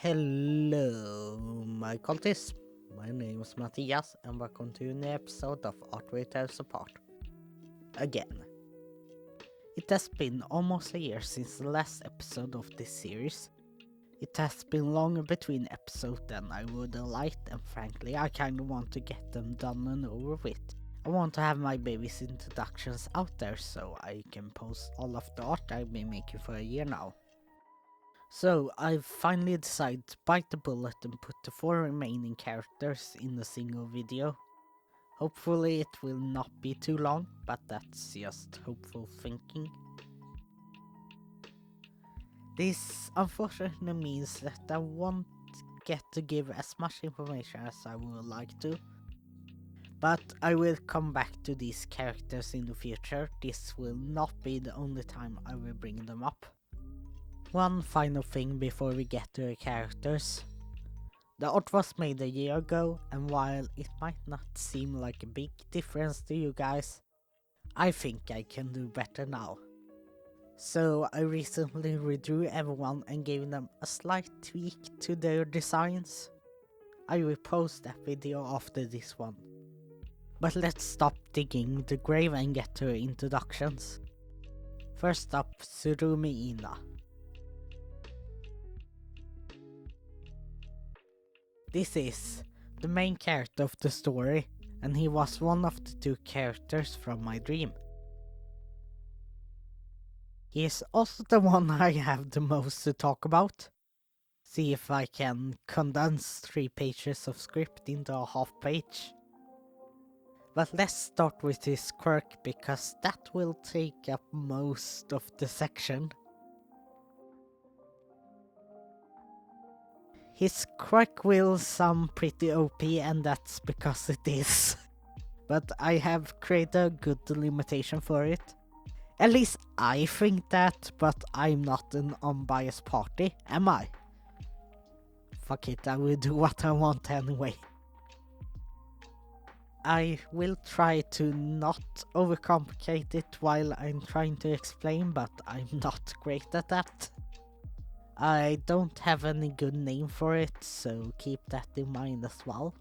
Hello, my cultists. My name is Matthias, and welcome to a new episode of Art We Tales Apart. Again. It has been almost a year since the last episode of this series. It has been longer between episodes than I would have liked, and frankly, I kinda want to get them done and over with. I want to have my baby's introductions out there so I can post all of the art I've been making for a year now. So I've finally decided to bite the bullet and put the 4 remaining characters in a single video. Hopefully it will not be too long, but that's just hopeful thinking. This unfortunately means that I won't get to give as much information as I would like to. But I will come back to these characters in the future. This will not be the only time I will bring them up. One final thing before we get to the characters. The art was made a year ago, and while it might not seem like a big difference to you guys, I think I can do better now. So I recently redrew everyone and gave them a slight tweak to their designs. I will post that video after this one. But let's stop digging the grave and get to introductions. First up, Tsurumi Ina. This is the main character of the story, and he was one of the 2 characters from my dream. He is also the one I have the most to talk about. See if I can condense 3 pages of script into a half page. But let's start with his quirk, because that will take up most of the section. His quirk will sound pretty OP, and that's because it is. But I have created a good limitation for it. At least I think that, but I'm not an unbiased party, am I? Fuck it, I will do what I want anyway. I will try to not overcomplicate it while I'm trying to explain, but I'm not great at that. I don't have any good name for it, so keep that in mind as well.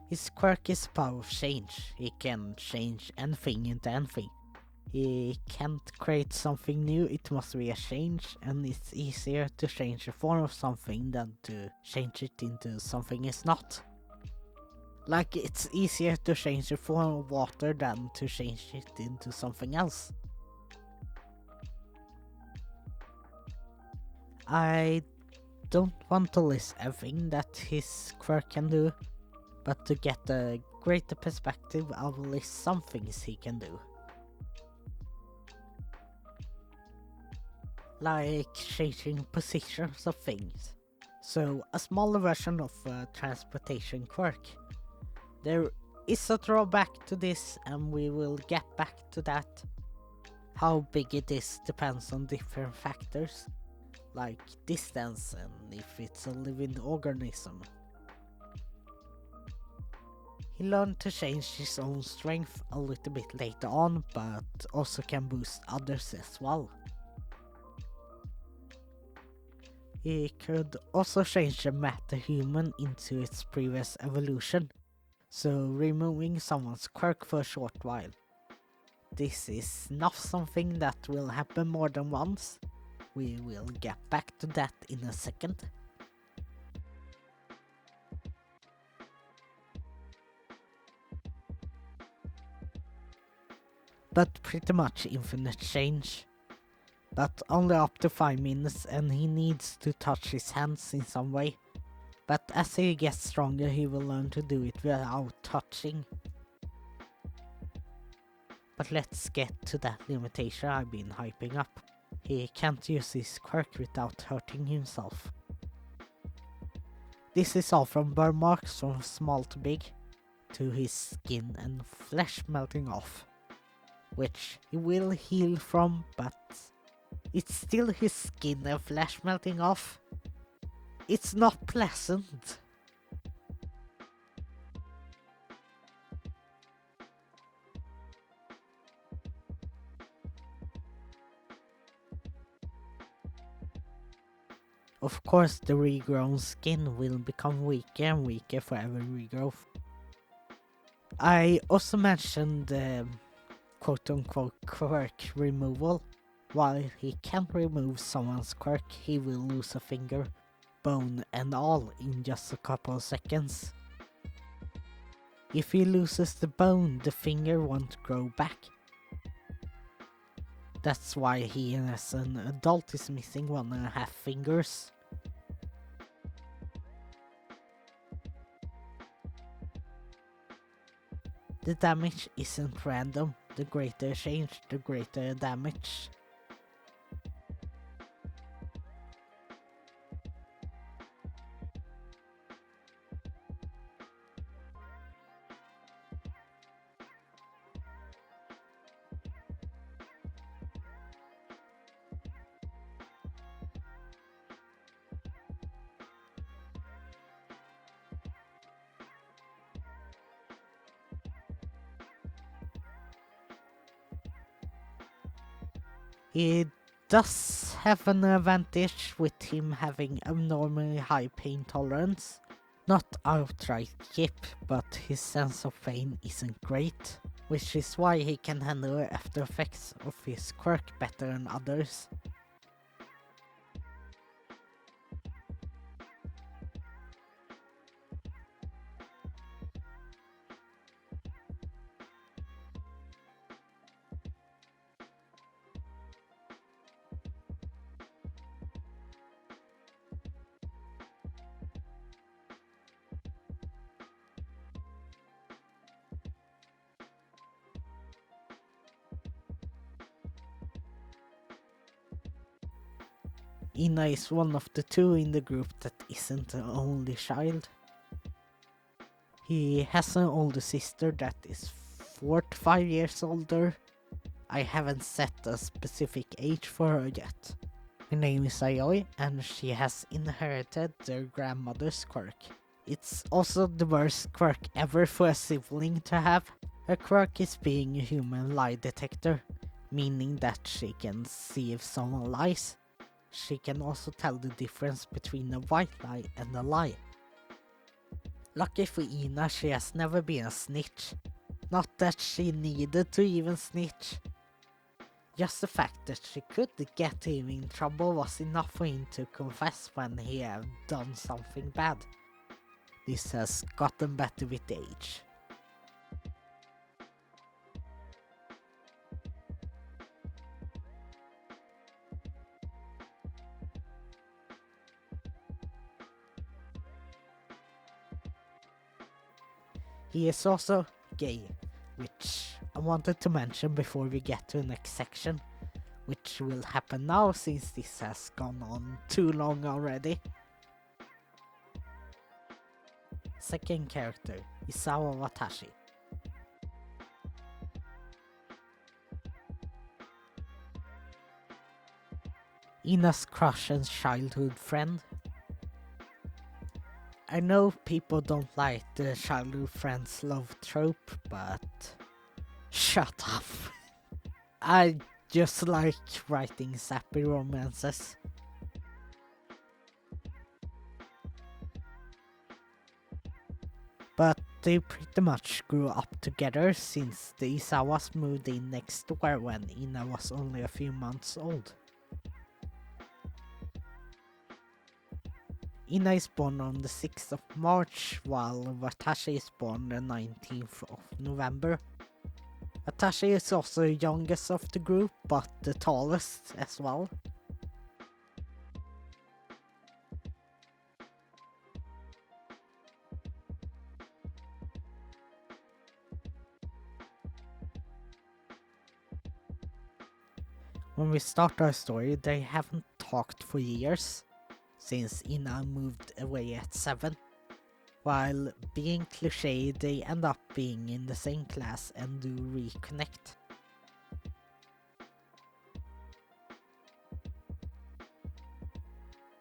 His quirk is power of change. He can change anything into anything. He can't create something new, it must be a change, and it's easier to change the form of something than to change it into something it's not. Like, it's easier to change the form of water than to change it into something else. I don't want to list everything that his quirk can do, but to get a greater perspective, I will list some things he can do. Like changing positions of things. So a smaller version of a transportation quirk. There is a drawback to this, and we will get back to that. How big it is depends on different factors, like distance and if it's a living organism. He learned to change his own strength a little bit later on, but also can boost others as well. He could also change the meta-human into its previous evolution, so removing someone's quirk for a short while. This is not something that will happen more than once. We will get back to that in a second. But pretty much infinite change. But only up to 5 minutes, and he needs to touch his hands in some way. But as he gets stronger, he will learn to do it without touching. But let's get to that limitation I've been hyping up. He can't use his quirk without hurting himself. This is all from burn marks from small to big, to his skin and flesh melting off, which he will heal from, but It's still his skin and flesh melting off. It's not pleasant. Of course, the regrown skin will become weaker and weaker for every regrowth. I also mentioned the quote-unquote quirk removal. While he can't remove someone's quirk, he will lose a finger, bone and all in just a couple of seconds. If he loses the bone, the finger won't grow back. That's why he as an adult is missing 1.5 fingers. The damage isn't random. The greater change, the greater damage. He does have an advantage with him having abnormally high pain tolerance. Not outright kip, but his sense of pain isn't great, which is why he can handle the after effects of his quirk better than others. Ina is one of the two in the group that isn't an only child. He has an older sister that is 4 to 5 years older. I haven't set a specific age for her yet. Her name is Ayoi and she has inherited their grandmother's quirk. It's also the worst quirk ever for a sibling to have. Her quirk is being a human lie detector, meaning that she can see if someone lies. She can also tell the difference between a white lie and a lie. Lucky for Ina, she has never been a snitch. Not that she needed to even snitch. Just the fact that she could get him in trouble was enough for him to confess when he had done something bad. This has gotten better with age. He is also gay, which I wanted to mention before we get to the next section, which will happen now since this has gone on too long already. Second character, Isawa Watashi. Ina's crush and childhood friend. I know people don't like the childhood friends love trope, but shut up. I just like writing sappy romances. But they pretty much grew up together since the Isawas moved in next door when Ina was only a few months old. Ina is born on the 6th of March, while Watashi is born the 19th of November. Watashi is also the youngest of the group, but the tallest as well. When we start our story, they haven't talked for years, since Ina moved away at 7. While being cliché, they end up being in the same class and do reconnect.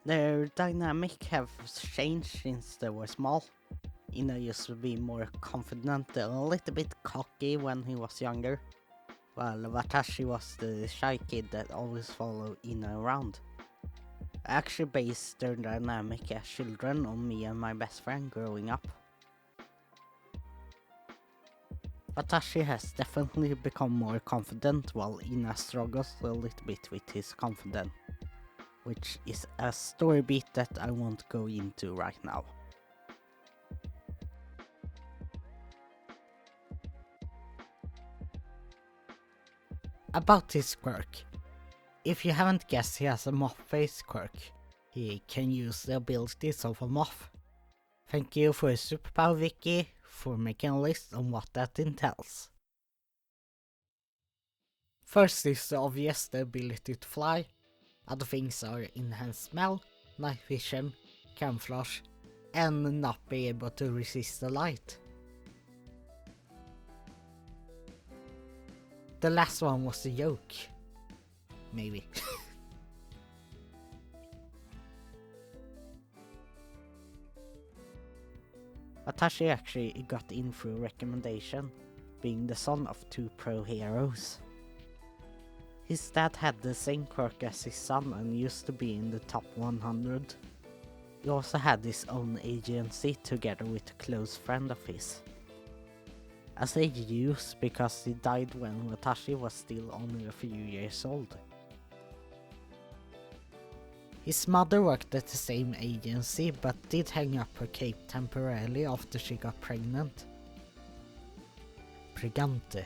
Their dynamic have changed since they were small. Ina used to be more confident and a little bit cocky when he was younger, while Watashi was the shy kid that always followed Ina around. I actually based their dynamic as children on me and my best friend growing up. Watashi has definitely become more confident while Ina struggles a little bit with his confidence, which is a story beat that I won't go into right now. About his quirk. If you haven't guessed, he has a moth face quirk. He can use the abilities of a moth. Thank you for Superpower Wiki for making a list on what that entails. First is the obvious, the ability to fly. Other things are enhanced smell, night vision, camouflage, and not be able to resist the light. The last one was a joke. Maybe. Watashi actually got in through recommendation, being the son of 2 pro heroes. His dad had the same quirk as his son and used to be in the top 100. He also had his own agency together with a close friend of his. I say use because he died when Watashi was still only a few years old. His mother worked at the same agency but did hang up her cape temporarily after she got pregnant. Pregante.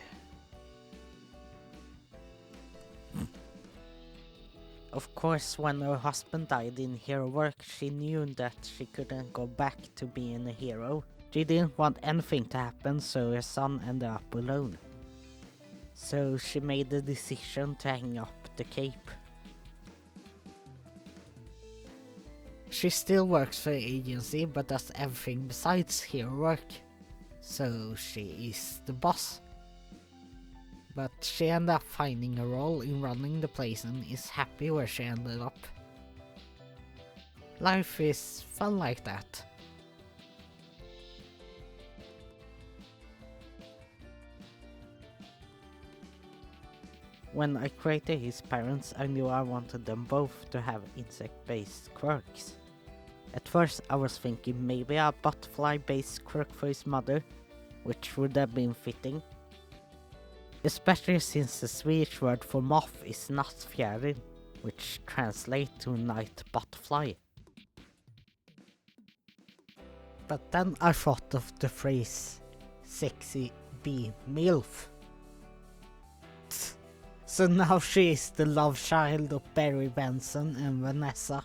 Of course, when her husband died in hero work, she knew that she couldn't go back to being a hero. She didn't want anything to happen, so her son ended up alone. So she made the decision to hang up the cape. She still works for the agency but does everything besides hero work. So she is the boss. But she ended up finding a role in running the place and is happy where she ended up. Life is fun like that. When I created his parents, I knew I wanted them both to have insect-based quirks. At first I was thinking maybe a butterfly-based quirk for his mother, which would have been fitting. Especially since the Swedish word for moth is nattfjäril, which translates to night butterfly. But then I thought of the phrase sexy bee milf. So now she is the love child of Barry Benson and Vanessa.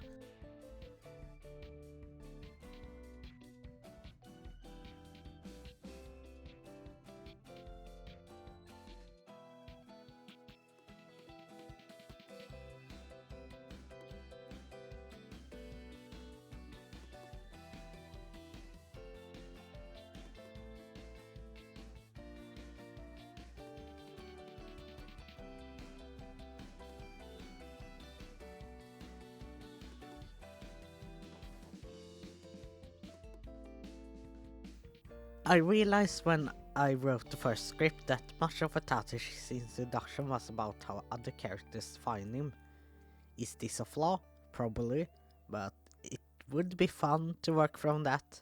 I realized when I wrote the first script that much of Watashi's introduction was about how other characters find him. Is this a flaw? Probably, but it would be fun to work from that.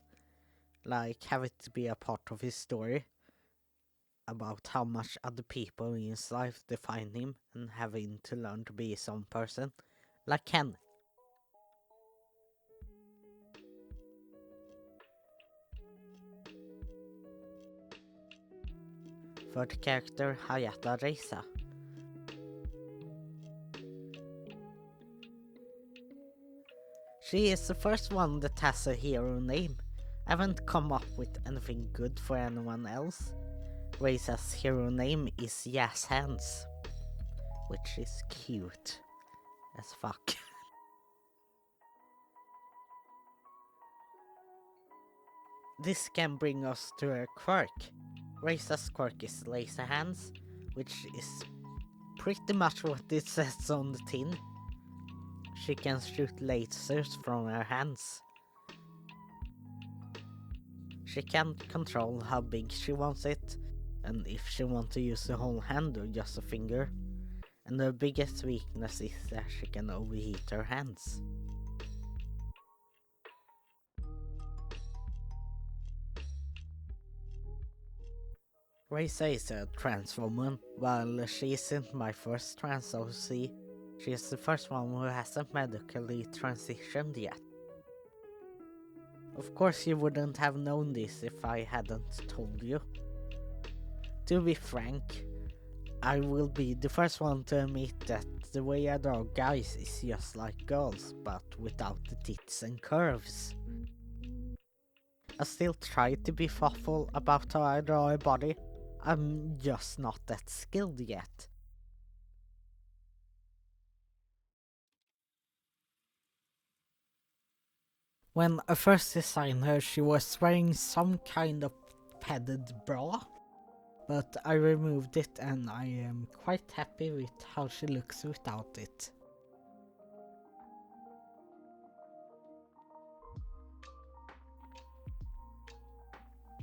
Like, have it be a part of his story. About how much other people in his life define him and having to learn to be his own person. Like Ken. For the character Hayata Reisa. She is the first one that has a hero name. I haven't come up with anything good for anyone else. Reisa's hero name is Yes Hands, which is cute as fuck. This can bring us to her quirk. Reisa's quirk is laser hands, which is pretty much what it says on the tin. She can shoot lasers from her hands. She can control how big she wants it, and if she wants to use the whole hand or just a finger. And her biggest weakness is that she can overheat her hands. Reisa is a trans woman. While she isn't my first trans OC, she is the first one who hasn't medically transitioned yet. Of course you wouldn't have known this if I hadn't told you. To be frank, I will be the first one to admit that the way I draw guys is just like girls, but without the tits and curves. I still try to be thoughtful about how I draw a body. I'm just not that skilled yet. When I first designed her, she was wearing some kind of padded bra, but I removed it and I am quite happy with how she looks without it.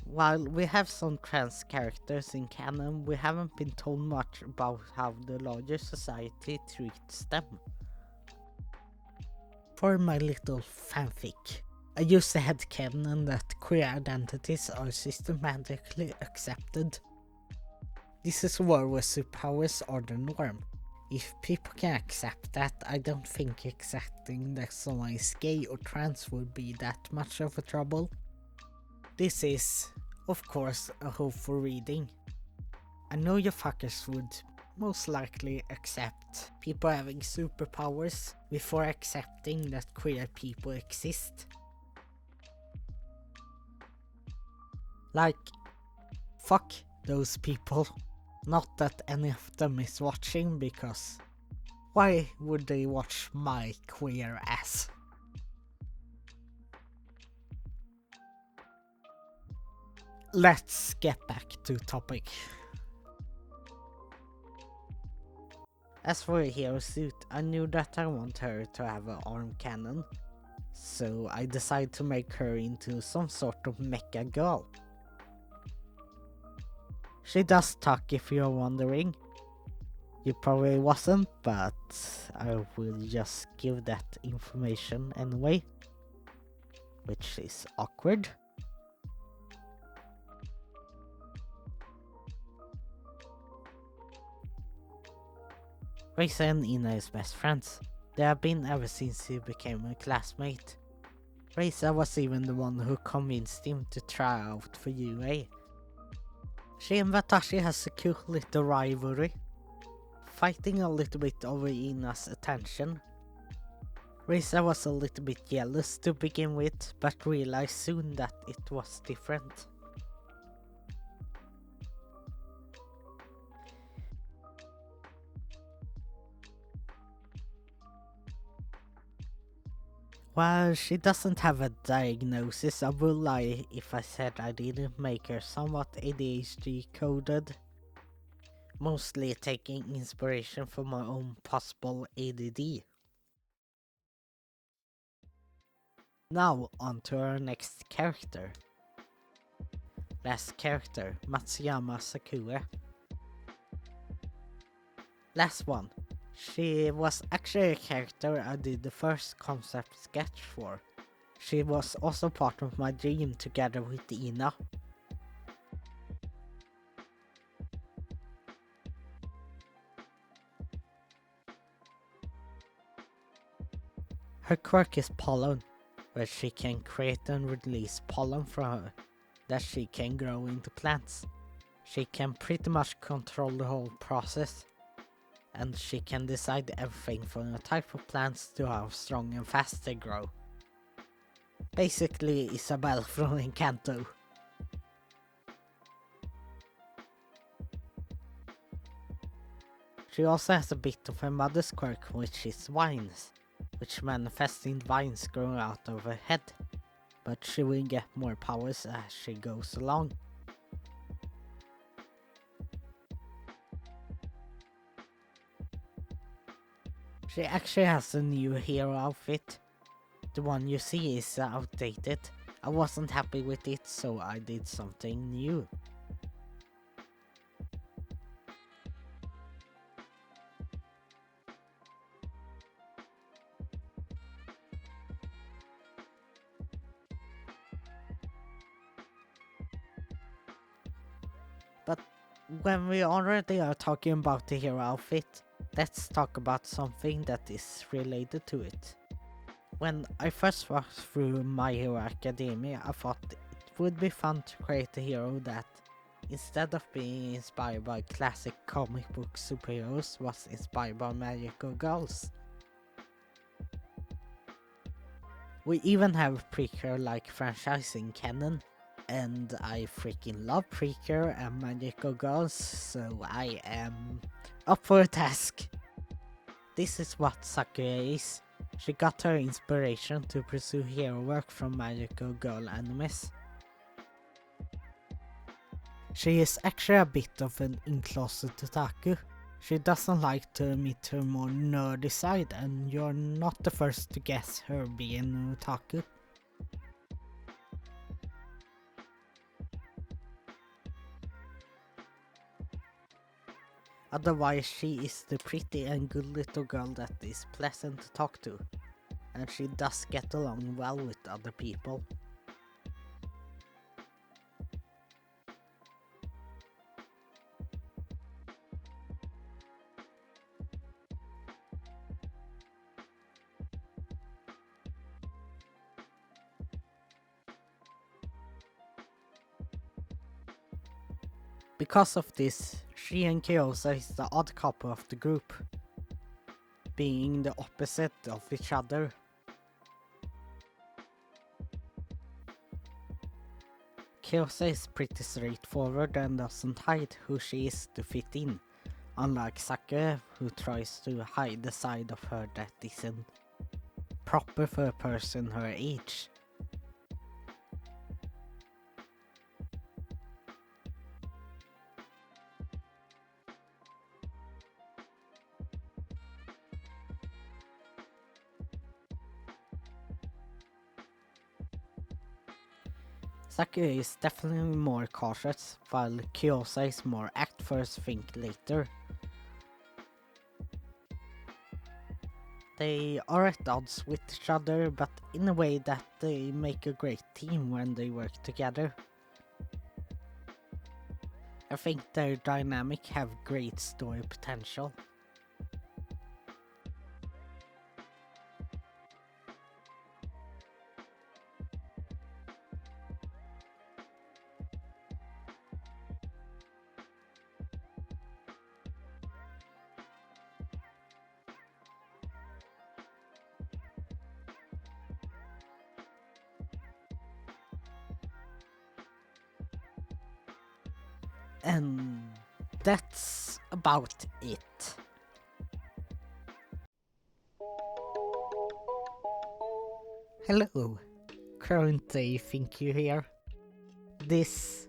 While we have some trans characters in canon, we haven't been told much about how the larger society treats them. For my little fanfic, I use the headcanon that queer identities are systematically accepted. This is where superpowers are the norm. If people can accept that, I don't think accepting that someone is gay or trans would be that much of a trouble. This is, of course, a hopeful reading. I know you fuckers would most likely accept people having superpowers before accepting that queer people exist. Like, fuck those people. Not that any of them is watching, because why would they watch my queer ass? Let's get back to topic. As for a hero suit, I knew that I want her to have an arm cannon, so I decided to make her into some sort of mecha girl. She does talk, if you're wondering. You probably wasn't, but I will just give that information anyway, which is awkward. Reisa and Ina is best friends. They have been ever since he became a classmate. Reisa was even the one who convinced him to try out for UA. She and Watashi has a cute little rivalry, fighting a little bit over Ina's attention. Reisa was a little bit jealous to begin with, but realized soon that it was different. While she doesn't have a diagnosis, I would lie if I said I didn't make her somewhat ADHD coded. Mostly taking inspiration from my own possible ADD. Now on to our next character. Last character, Matsuyama Sakura. Last one. She was actually a character I did the first concept sketch for. She was also part of my dream together with Ina. Her quirk is pollen, where she can create and release pollen from her that she can grow into plants. She can pretty much control the whole process, and she can decide everything from the type of plants to how strong and fast they grow. Basically Isabelle from Encanto. She also has a bit of her mother's quirk, which is vines, which manifest in vines growing out of her head, but she will get more powers as she goes along. She actually has a new hero outfit. The one you see is outdated. I wasn't happy with it, so I did something new. But when we already are talking about the hero outfit, let's talk about something that is related to it. When I first walked through My Hero Academia, I thought it would be fun to create a hero that, instead of being inspired by classic comic book superheroes, was inspired by magical girls. We even have Precure-like franchising canon, and I freaking love Precure and magical girls, so I am up for a task. This is what Sakura is. She got her inspiration to pursue hero work from magical girl animes. She is actually a bit of an in-closet otaku. She doesn't like to admit her more nerdy side, and you're not the first to guess her being an otaku. Otherwise, she is the pretty and good little girl that is pleasant to talk to, and she does get along well with other people. Because of this, she and Kyosa is the odd couple of the group, being the opposite of each other. Kyosa is pretty straightforward and doesn't hide who she is to fit in, unlike Sakura, who tries to hide the side of her that isn't proper for a person her age. Sakura is definitely more cautious, while Kyosa is more act first, think later. They are at odds with each other, but in a way that they make a great team when they work together. I think their dynamic have great story potential. And that's about it. Hello, current day think you here. This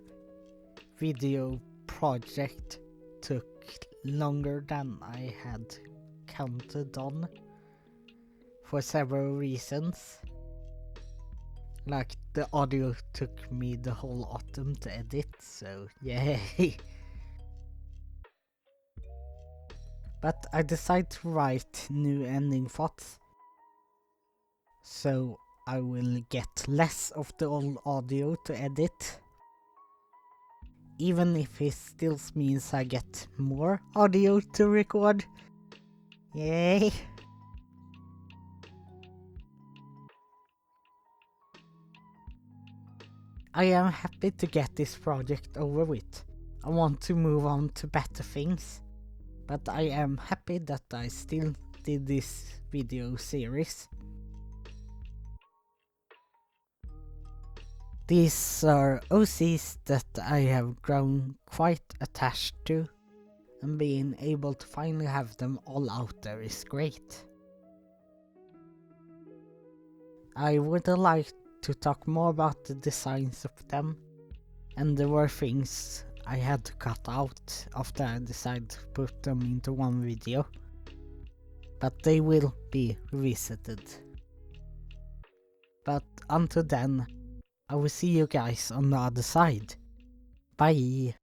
video project took longer than I had counted on for several reasons. Like, the audio took me the whole autumn to edit, so yay! But I decided to write new ending thoughts, so I will get less of the old audio to edit. Even if it still means I get more audio to record. Yay! I am happy to get this project over with. I want to move on to better things, but I am happy that I still did this video series. These are OCs that I have grown quite attached to, and being able to finally have them all out there is great. I would like to talk more about the designs of them, and there were things I had to cut out after I decided to put them into one video. but they will be revisited. But until then, I will see you guys on the other side. Bye!